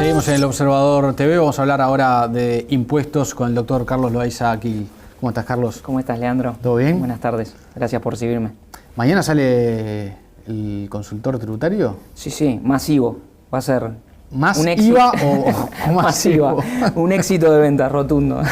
Seguimos en El Observador TV. Vamos a hablar ahora de impuestos con el doctor Carlos Loaiza aquí. ¿Cómo estás, Carlos? ¿Cómo estás, Leandro? ¿Todo bien? Buenas tardes. Gracias por recibirme. ¿Mañana sale el consultor tributario? Sí, masivo. Va a ser ¿Más un IVA o masiva. Un éxito de ventas rotundo.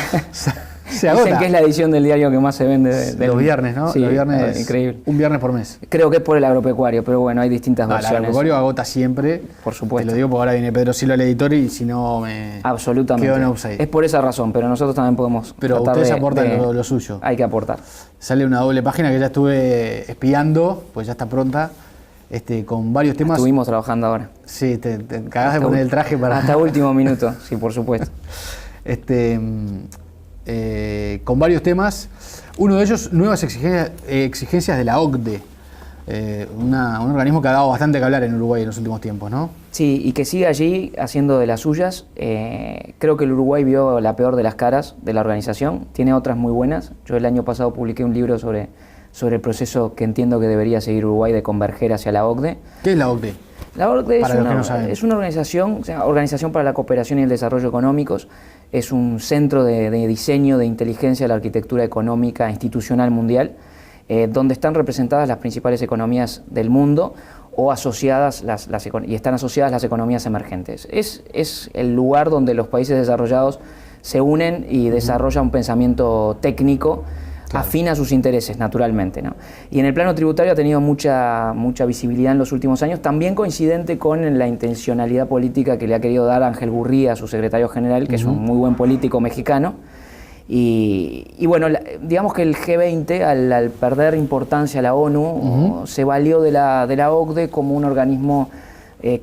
Se agota. Dicen que es la edición del diario que más se vende. Los viernes, ¿no? Sí, los viernes, increíble. Un viernes por mes. Creo que es por el agropecuario, pero bueno, hay distintas El versiones. agropecuario agota siempre. Por supuesto. Te lo digo porque ahora viene Pedro Silva, el editor, y si no me Absolutamente. quedo en offside. Es por esa razón, pero nosotros también podemos Pero tratar ustedes de, aportan lo suyo. Hay que aportar. Sale una doble página que ya estuve espiando, pues ya está pronta, con varios temas. Estuvimos trabajando ahora. Sí, te cagás de poner el traje para... Hasta último minuto, sí, por supuesto. Con varios temas. Uno de ellos, nuevas exigencias de la OCDE, un organismo que ha dado bastante que hablar en Uruguay en los últimos tiempos, ¿no? Sí, y que sigue allí haciendo de las suyas. Creo que el Uruguay vio la peor de las caras de la organización. Tiene otras muy buenas. Yo el año pasado publiqué un libro sobre el proceso que entiendo que debería seguir Uruguay de converger hacia la OCDE. ¿Qué es la OCDE? La OCDE es una organización, Organización para la Cooperación y el Desarrollo Económicos. Es un centro de diseño, de inteligencia de la arquitectura económica institucional mundial, donde están representadas las principales economías del mundo o asociadas y están asociadas las economías emergentes. Es el lugar donde los países desarrollados se unen y desarrollan un pensamiento técnico, claro, afín a sus intereses, naturalmente, ¿no? Y en el plano tributario ha tenido mucha visibilidad en los últimos años, también coincidente con la intencionalidad política que le ha querido dar Ángel Gurría, su secretario general, que es un muy buen político mexicano. Y bueno, digamos que el G20, al perder importancia a la ONU, se valió de la OCDE como un organismo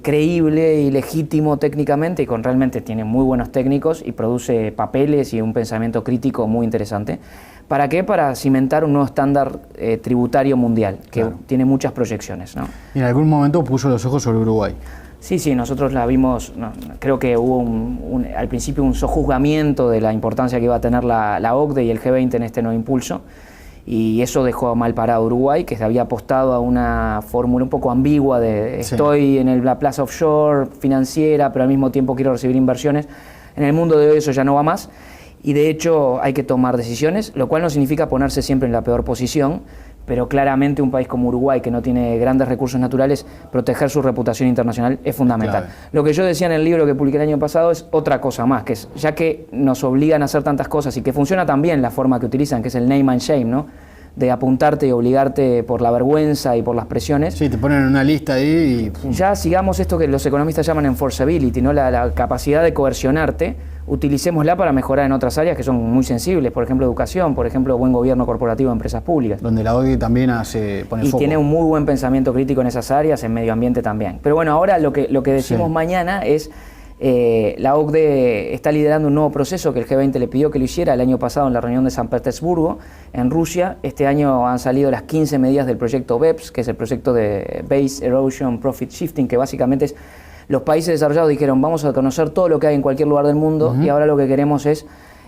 creíble y legítimo técnicamente, y realmente tiene muy buenos técnicos y produce papeles y un pensamiento crítico muy interesante. ¿Para qué? Para cimentar un nuevo estándar tributario mundial, que claro, tiene muchas proyecciones, ¿no? Y en algún momento puso los ojos sobre Uruguay. Sí, nosotros la vimos, creo que hubo al principio un sojuzgamiento de la importancia que iba a tener la OCDE y el G20 en este nuevo impulso, y eso dejó mal parado a Uruguay, que se había apostado a una fórmula un poco ambigua de estoy en la plaza offshore financiera, pero al mismo tiempo quiero recibir inversiones. En el mundo de hoy eso ya no va más, y de hecho hay que tomar decisiones, lo cual no significa ponerse siempre en la peor posición, pero claramente un país como Uruguay, que no tiene grandes recursos naturales, proteger su reputación internacional es fundamental. Claro. Lo que yo decía en el libro que publiqué el año pasado es otra cosa más, que es, ya que nos obligan a hacer tantas cosas y que funciona también la forma que utilizan, que es el name and shame, ¿no? De apuntarte y obligarte por la vergüenza y por las presiones. Sí, te ponen en una lista ahí y... Ya sigamos esto que los economistas llaman enforceability, ¿no? La capacidad de coercionarte, utilicémosla para mejorar en otras áreas que son muy sensibles, por ejemplo educación, por ejemplo buen gobierno corporativo de empresas públicas. Donde la OCDE también pone foco. Y tiene un muy buen pensamiento crítico en esas áreas, en medio ambiente también. Pero bueno, ahora lo que decimos mañana es... la OCDE está liderando un nuevo proceso que el G20 le pidió que lo hiciera el año pasado en la reunión de San Petersburgo, en Rusia. Este año han salido las 15 medidas del proyecto BEPS, que es el proyecto de Base Erosion Profit Shifting, que básicamente es los países desarrollados dijeron vamos a conocer todo lo que hay en cualquier lugar del mundo y ahora lo que queremos es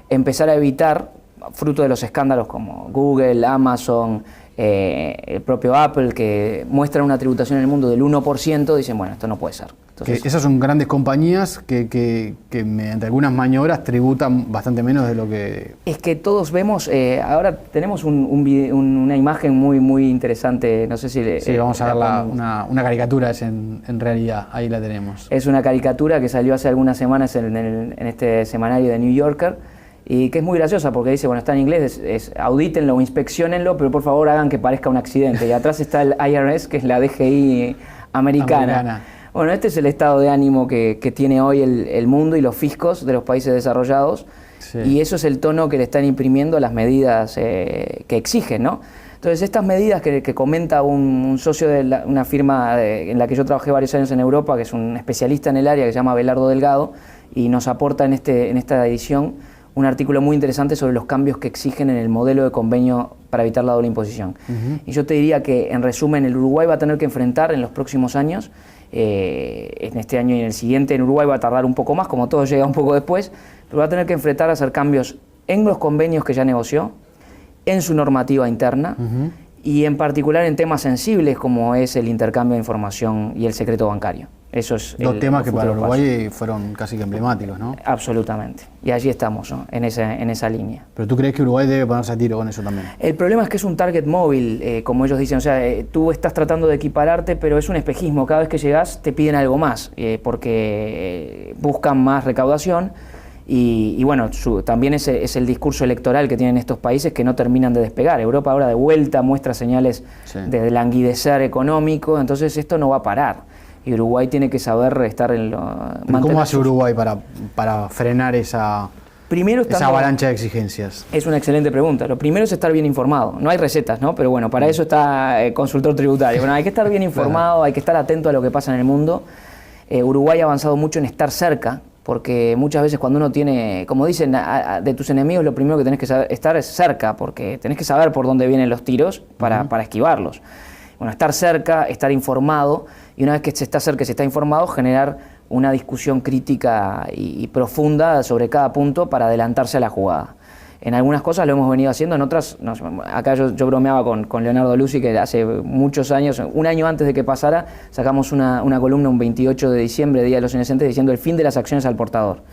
empezar a evitar, fruto de los escándalos como Google, Amazon, el propio Apple, que muestran una tributación en el mundo del 1%, dicen, bueno, esto no puede ser. Entonces, esas son grandes compañías que mediante algunas maniobras tributan bastante menos de lo que... Es que todos vemos, ahora tenemos una imagen muy interesante, no sé si... Sí, vamos a ver una caricatura, en realidad, ahí la tenemos. Es una caricatura que salió hace algunas semanas en este semanario de New Yorker, y que es muy graciosa porque dice, bueno, está en inglés, audítenlo o inspecciónenlo, pero por favor hagan que parezca un accidente. Y atrás está el IRS, que es la DGI americana. Bueno, este es el estado de ánimo que tiene hoy el mundo y los fiscos de los países desarrollados, y eso es el tono que le están imprimiendo a las medidas que exigen, ¿no? Entonces, estas medidas que comenta un socio de una firma en la que yo trabajé varios años en Europa, que es un especialista en el área, que se llama Belardo Delgado, y nos aporta en esta edición un artículo muy interesante sobre los cambios que exigen en el modelo de convenio para evitar la doble imposición. Y yo te diría que, en resumen, el Uruguay va a tener que enfrentar en los próximos años, en este año y en el siguiente, en Uruguay va a tardar un poco más, como todo llega un poco después, pero va a tener que enfrentar a hacer cambios en los convenios que ya negoció, en su normativa interna, y en particular en temas sensibles como es el intercambio de información y el secreto bancario. Eso es dos temas que para Uruguay fueron casi que emblemáticos, ¿no? Absolutamente. Y allí estamos, ¿no? en esa línea. ¿Pero tú crees que Uruguay debe ponerse a tiro con eso también? El problema es que es un target móvil, como ellos dicen. O sea, tú estás tratando de equipararte, pero es un espejismo. Cada vez que llegas te piden algo más, porque buscan más recaudación. Y bueno, también es el discurso electoral que tienen estos países que no terminan de despegar. Europa ahora de vuelta muestra señales de languidecer económico, entonces esto no va a parar. Y Uruguay tiene que saber estar en lo... ¿Cómo hace Uruguay para frenar esa avalancha de exigencias? Es una excelente pregunta. Lo primero es estar bien informado. No hay recetas, ¿no? Pero bueno, para eso está el consultor tributario. Bueno, hay que estar bien informado, hay que estar atento a lo que pasa en el mundo. Uruguay ha avanzado mucho en estar cerca, porque muchas veces cuando uno tiene, como dicen, de tus enemigos, lo primero que tenés que estar es cerca, porque tenés que saber por dónde vienen los tiros para esquivarlos. Bueno, estar cerca, estar informado, y una vez que se está cerca y se está informado, generar una discusión crítica y profunda sobre cada punto para adelantarse a la jugada. En algunas cosas lo hemos venido haciendo, en otras, no, acá yo bromeaba con Leonardo Lucy, que hace muchos años, un año antes de que pasara, sacamos una columna un 28 de diciembre, Día de los Inocentes, diciendo el fin de las acciones al portador.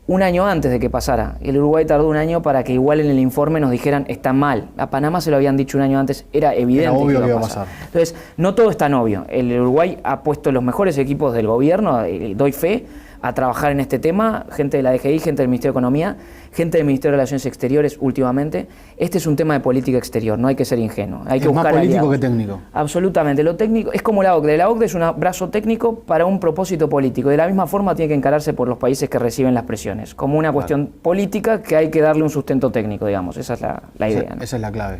Un año antes de que pasara. El Uruguay tardó un año para que igual en el informe nos dijeran está mal. A Panamá se lo habían dicho un año antes, era evidente era obvio que iba a pasar. Entonces, no todo es tan obvio. El Uruguay ha puesto los mejores equipos del gobierno, doy fe, a trabajar en este tema, gente de la DGI, gente del Ministerio de Economía, gente del Ministerio de Relaciones Exteriores últimamente. Este es un tema de política exterior, no hay que ser ingenuo. Hay que buscar más político aliados. Que técnico. Absolutamente. Lo técnico es como la OCDE. La OCDE es un brazo técnico para un propósito político. De la misma forma tiene que encararse por los países que reciben las presiones, como una cuestión política que hay que darle un sustento técnico, digamos. Esa es la idea, ¿no? Esa es la clave.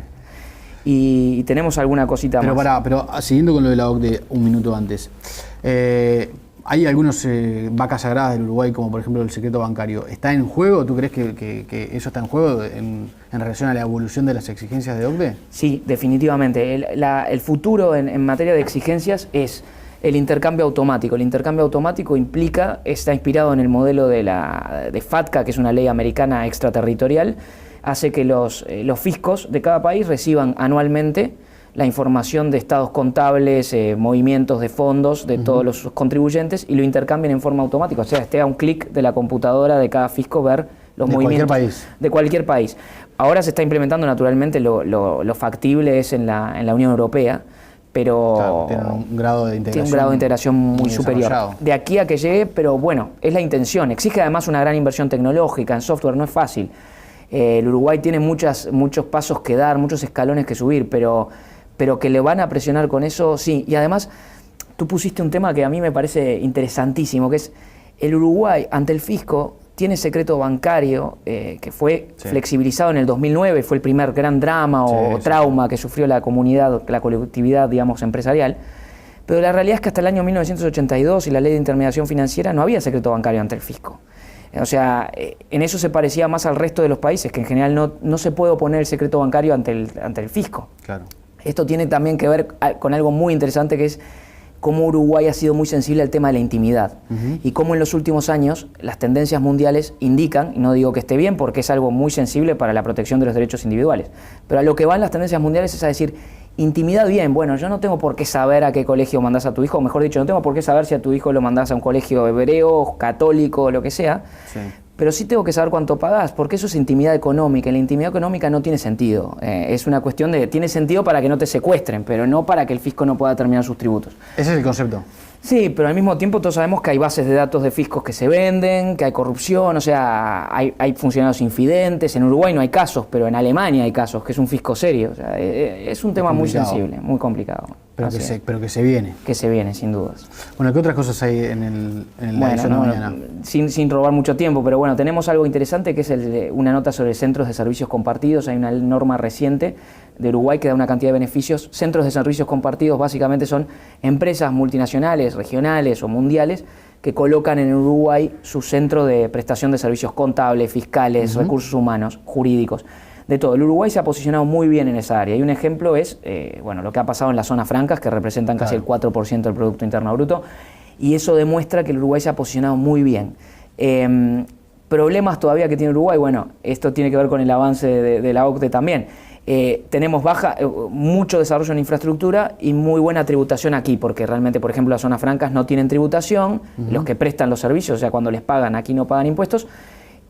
Y tenemos alguna cosita más. Pero siguiendo con lo de la OCDE un minuto antes. Hay algunos vacas sagradas del Uruguay, como por ejemplo el secreto bancario. ¿Está en juego? ¿Tú crees que eso está en juego en relación a la evolución de las exigencias de OCDE? Sí, definitivamente. El futuro en materia de exigencias es el intercambio automático. El intercambio automático está inspirado en el modelo de FATCA, que es una ley americana extraterritorial, hace que los fiscos de cada país reciban anualmente la información de estados contables, movimientos de fondos de todos los contribuyentes y lo intercambien en forma automática. O sea, esté a un clic de la computadora de cada fisco ver los movimientos de cualquier país. Ahora se está implementando naturalmente, lo factible es en la Unión Europea, pero tiene un grado de integración muy superior. De aquí a que llegue, pero bueno, es la intención. Exige además una gran inversión tecnológica, en software no es fácil. El Uruguay tiene muchos pasos que dar, muchos escalones que subir, pero que le van a presionar con eso, sí. Y además, tú pusiste un tema que a mí me parece interesantísimo, que es el Uruguay ante el fisco tiene secreto bancario, que fue flexibilizado en el 2009, fue el primer gran drama o trauma que sufrió la comunidad, la colectividad, digamos, empresarial. Pero la realidad es que hasta el año 1982 y la ley de intermediación financiera no había secreto bancario ante el fisco. O sea, en eso se parecía más al resto de los países, que en general no se puede oponer el secreto bancario ante el fisco. Claro. Esto tiene también que ver con algo muy interesante, que es cómo Uruguay ha sido muy sensible al tema de la intimidad y cómo en los últimos años las tendencias mundiales indican, y no digo que esté bien porque es algo muy sensible para la protección de los derechos individuales, pero a lo que van las tendencias mundiales es a decir, intimidad bien, bueno, yo no tengo por qué saber a qué colegio mandás a tu hijo, o mejor dicho, no tengo por qué saber si a tu hijo lo mandás a un colegio hebreo, católico o lo que sea, pero sí tengo que saber cuánto pagás, porque eso es intimidad económica, y la intimidad económica no tiene sentido, es una cuestión tiene sentido para que no te secuestren, pero no para que el fisco no pueda terminar sus tributos. Ese es el concepto. Sí, pero al mismo tiempo todos sabemos que hay bases de datos de fiscos que se venden, que hay corrupción, o sea, hay funcionarios infidentes. En Uruguay no hay casos, pero en Alemania hay casos, que es un fisco serio. O sea, es un tema muy sensible, muy complicado. Pero que se viene. Que se viene, sin dudas. Bueno, ¿qué otras cosas hay en la edición de mañana? Sin robar mucho tiempo, pero bueno, tenemos algo interesante que es una nota sobre centros de servicios compartidos. Hay una norma reciente de Uruguay que da una cantidad de beneficios. Centros de servicios compartidos básicamente son empresas multinacionales, regionales o mundiales que colocan en Uruguay su centro de prestación de servicios contables, fiscales, recursos humanos, jurídicos, de todo. El Uruguay se ha posicionado muy bien en esa área y un ejemplo es lo que ha pasado en las zonas francas, que representan casi el 4% del Producto Interno Bruto, y eso demuestra que el Uruguay se ha posicionado muy bien. Problemas todavía que tiene Uruguay, bueno, esto tiene que ver con el avance de la OCDE también. Tenemos mucho desarrollo en infraestructura y muy buena tributación aquí, porque realmente, por ejemplo, las zonas francas no tienen tributación, los que prestan los servicios, o sea, cuando les pagan, aquí no pagan impuestos,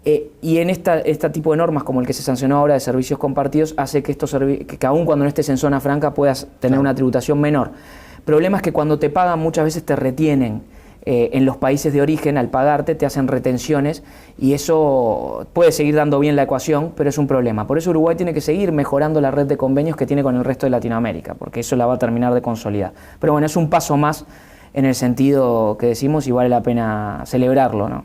y en este tipo de normas, como el que se sancionó ahora de servicios compartidos, hace que aún cuando no estés en zona franca puedas tener una tributación menor. El problema es que cuando te pagan muchas veces te retienen. En los países de origen, al pagarte, te hacen retenciones y eso puede seguir dando bien la ecuación, pero es un problema. Por eso Uruguay tiene que seguir mejorando la red de convenios que tiene con el resto de Latinoamérica, porque eso la va a terminar de consolidar. Pero bueno, es un paso más en el sentido que decimos y vale la pena celebrarlo, ¿no?